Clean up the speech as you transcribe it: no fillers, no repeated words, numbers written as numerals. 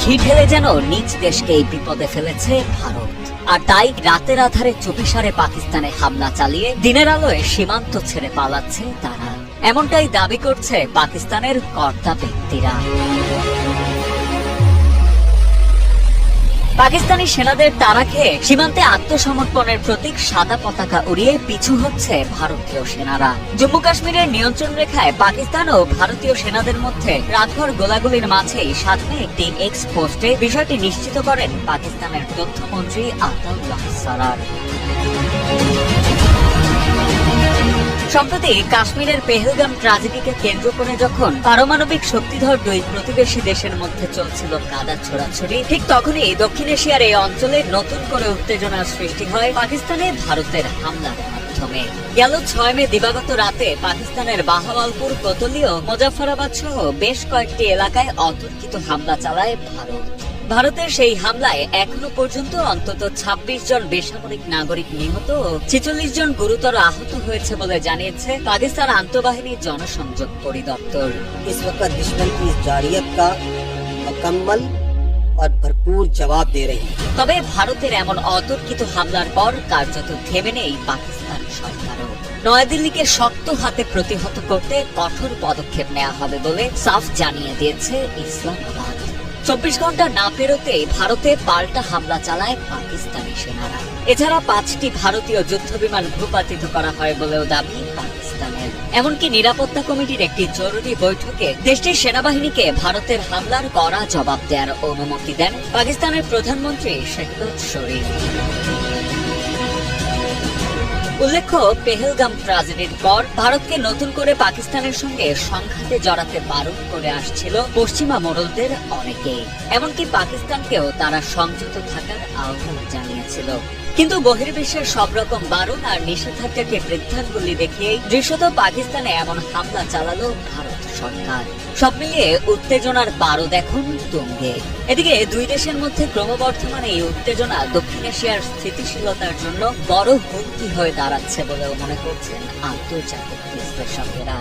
ঘি ঢেলে যেন নিজ দেশকেই বিপদে ফেলেছে ভারত। আর তাই রাতের আধারে চুপিসারে পাকিস্তানে হামলা চালিয়ে দিনের আলোয় সীমান্ত ছেড়ে পালাচ্ছে তারা, এমনটাই দাবি করছে পাকিস্তানের কর্তা ব্যক্তিরা। পাকিস্তানি সেনাদের তাড়া খেয়ে সীমান্তে আত্মসমর্পণের প্রতীক সাদা পতাকা উড়িয়ে পিছু হচ্ছে ভারতীয় সেনারা। জম্মু কাশ্মীরের নিয়ন্ত্রণ রেখায় পাকিস্তান ও ভারতীয় সেনাদের মধ্যে রাতভর গোলাগুলির মাঝেই সাধনে একটি এক্স পোস্টে বিষয়টি নিশ্চিত করেন পাকিস্তানের তথ্যমন্ত্রী আতাউল্লাহ সারার। সম্প্রতি কাশ্মীরের পেহেলগাম ট্র্যাজেডিকে কেন্দ্র করে যখন পারমাণবিক শক্তিধর দুই প্রতিবেশী দেশের মধ্যে চলছিল কাদা ছোড়াছড়ি, ঠিক তখনই দক্ষিণ এশিয়ার এই অঞ্চলে নতুন করে উত্তেজনার সৃষ্টি হয় পাকিস্তানে ভারতের হামলার মাধ্যমে। গেল 6 মে দিবাগত রাতে পাকিস্তানের বাহাওয়ালপুর, কোতলি ও মুজাফফরাবাদ সহ বেশ কয়েকটি এলাকায় অতর্কিত হামলা চালায় ভারত। ভারতের সেই হামলায় এখনো পর্যন্ত অন্তত 26 জন বেসামরিক নাগরিক নিহত ও 46 জন গুরুতর আহত হয়েছে বলে জানিয়েছে পাকিস্তান আন্তঃবাহিনী জনসংযোগ পরিদপ্তর। इस वक्त दुश्मन की इस जारियत का मुकम्मल और भरपूर जवाब दे रही है। তবে ভারতের এমন অতর্কিত হামলার পর কার্যত থেমে নেই পাকিস্তান সরকারও। নয়াদিল্লিকে শক্ত হাতে প্রতিহত করতে কঠোর পদক্ষেপ নেওয়া হবে বলে সাফ জানিয়ে দিয়েছে ইসলামাবাদ। 24 ঘন্টা না পেরোতেই ভারতে পাল্টা হামলা চালায় পাকিস্তানি সেনারা। এছাড়া 5টি ভারতীয় যুদ্ধবিমান ভূপাতিত করা হয় বলেও দাবি পাকিস্তানের। এমনকি নিরাপত্তা কমিটির একটি জরুরি বৈঠকে দেশটির সেনাবাহিনীকে ভারতের হামলার কড়া জবাব দেওয়ার অনুমতি দেন পাকিস্তানের প্রধানমন্ত্রী শেহবাজ শরীফ। উল্লেখ্য, পেহেলগাম ট্র্যাজেডির পর ভারতকে নতুন করে পাকিস্তানের সঙ্গে সংঘাতে জড়াতে বারণ করে আসছিল পশ্চিমা মোড়লদের অনেকেই। এমনকি পাকিস্তানকেও তারা সংযত থাকার আহ্বান জানিয়েছিল। কিন্তু বহির্বিশ্বের সব রকম বারণ আর নিষেধাজ্ঞাকে বৃদ্ধাঙ্গুলি দেখিয়েই দৃশ্যত পাকিস্তানে এমন হামলা চালালো ভারত সরকার। সব মিলিয়ে উত্তেজনার পারদ এখন তুঙ্গে। এদিকে দুই দেশের মধ্যে ক্রমবর্ধমান এই উত্তেজনা দক্ষিণ এশিয়ার স্থিতিশীলতার জন্য বড় হুমকি হয়ে দাঁড়াচ্ছে বলেও মনে করছেন আন্তর্জাতিক বিশ্লেষকেরা।